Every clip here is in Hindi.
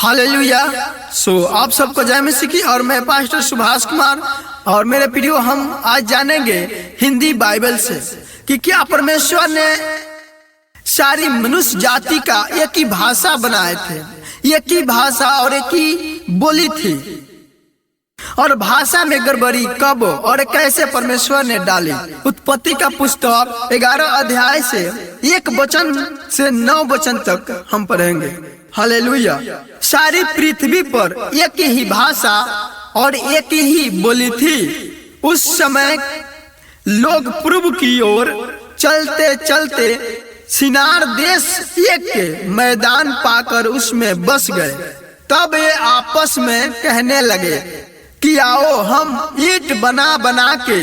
हालेलुया। आप सबको जय मसीह की। और मैं पास्टर सुभाष कुमार, और मेरे प्रियो हम आज जानेंगे हिंदी बाइबल से कि क्या परमेश्वर ने सारी मनुष्य जाति का एक ही भाषा बनाए थे, एक ही भाषा और एक ही बोली थी, और भाषा में गड़बड़ी कब और कैसे परमेश्वर ने डाली। उत्पत्ति का पुस्तक 11 अध्याय से 1 वचन से 9 वचन तक हम पढ़ेंगे। हालेलुया। सारी पृथ्वी पर एक ही भाषा और एक ही बोली थी। उस समय लोग पूर्व की ओर चलते चलते सिनार देश एक मैदान पाकर उसमें बस गए। तब ये आपस में कहने लगे कि आओ हम ईंट बना बना के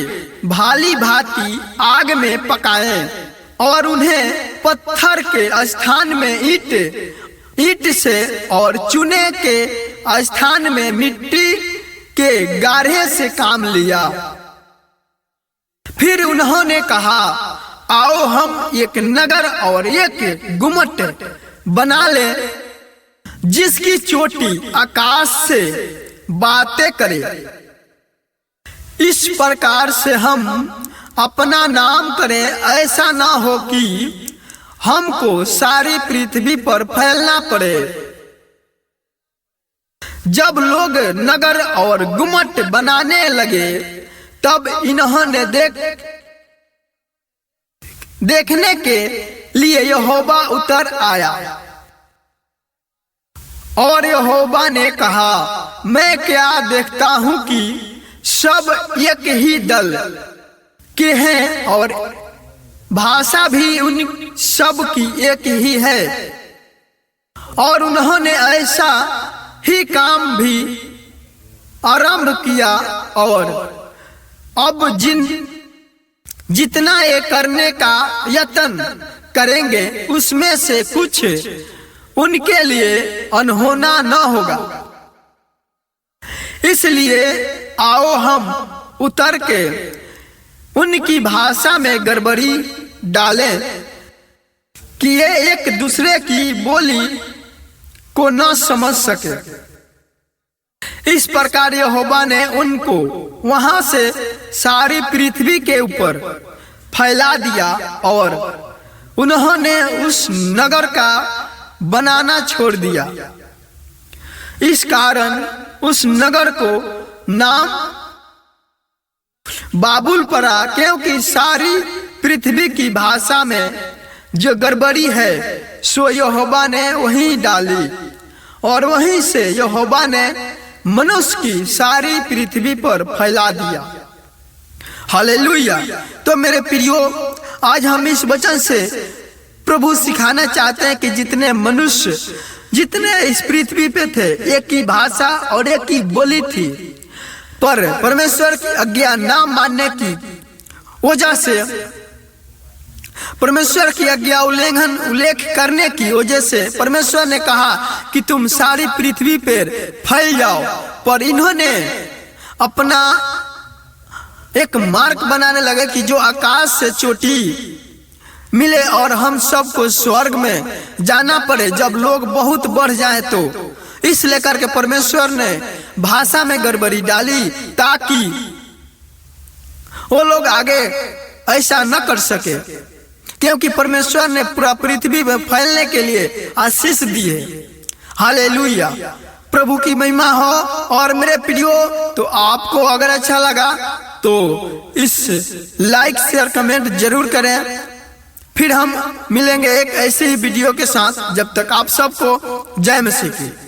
भाली भांति आग में पकाएं, और उन्हें पत्थर के स्थान में ईंट से और चूने के स्थान में मिट्टी के गाढ़े से काम लिया। फिर उन्होंने कहा, आओ हम एक नगर और एक गुम्मट बना ले, जिसकी चोटी आकाश से बातें करे। इस प्रकार से हम अपना नाम करें, ऐसा ना हो कि हमको सारी पृथ्वी पर फैलना पड़े। जब लोग नगर और गुम्मट बनाने लगे, तब इन्होंने देखने के लिए यहोवा उतर आया, और यहोवा ने कहा, मैं क्या देखता हूं कि सब एक ही दल के हैं, और भाषा भी उन सब की एक ही है, और उन्होंने ऐसा ही काम भी आरंभ किया। और अब जितना ये करने का यत्न करेंगे, उसमें से कुछ उनके लिए अनहोना न होगा। इसलिए आओ हम उतर के उनकी भाषा में गड़बड़ी डालें कि ये एक दूसरे की बोली को न समझ सके। इस प्रकार यहोवा ने उनको वहां से सारी पृथ्वी के ऊपर फैला दिया, और उन्होंने उस नगर का बनाना छोड़ दिया। इस कारण उस नगर को नाम बाबुल पड़ा, क्योंकि सारी पृथ्वी की भाषा में जो गड़बड़ी है सो यहोवा ने वहीं डाली, और वहीं से यहोवा ने मनुष्य की सारी पृथ्वी पर फैला दिया। हालेलुया। तो मेरे प्रियो, आज हम इस वचन से प्रभु सिखाना चाहते हैं कि जितने मनुष्य जितने इस पृथ्वी पे थे, एक ही भाषा और एक ही बोली थी, पर परमेश्वर की आज्ञा ना मानने की वजह से, परमेश्वर की आज्ञा उल्लेख करने की वजह से परमेश्वर ने कहा कि तुम सारी पृथ्वी पर फैल जाओ, पर इन्होंने अपना एक मार्ग बनाने लगे कि जो आकाश से चोटी मिले और हम सबको स्वर्ग में जाना पड़े जब लोग बहुत बढ़ जाए। तो इस लेकर के परमेश्वर ने भाषा में गड़बड़ी डाली, ताकि वो लोग आगे ऐसा न कर सके, क्योंकि परमेश्वर ने पूरा पृथ्वी में फैलने के लिए आशीष दी है। हालेलुया। प्रभु की महिमा हो। और मेरे प्रियो, तो आपको अगर अच्छा लगा तो इस लाइक शेयर कमेंट जरूर करें। फिर हम मिलेंगे एक ऐसे ही वीडियो के साथ। जब तक आप सबको जय मसीह की।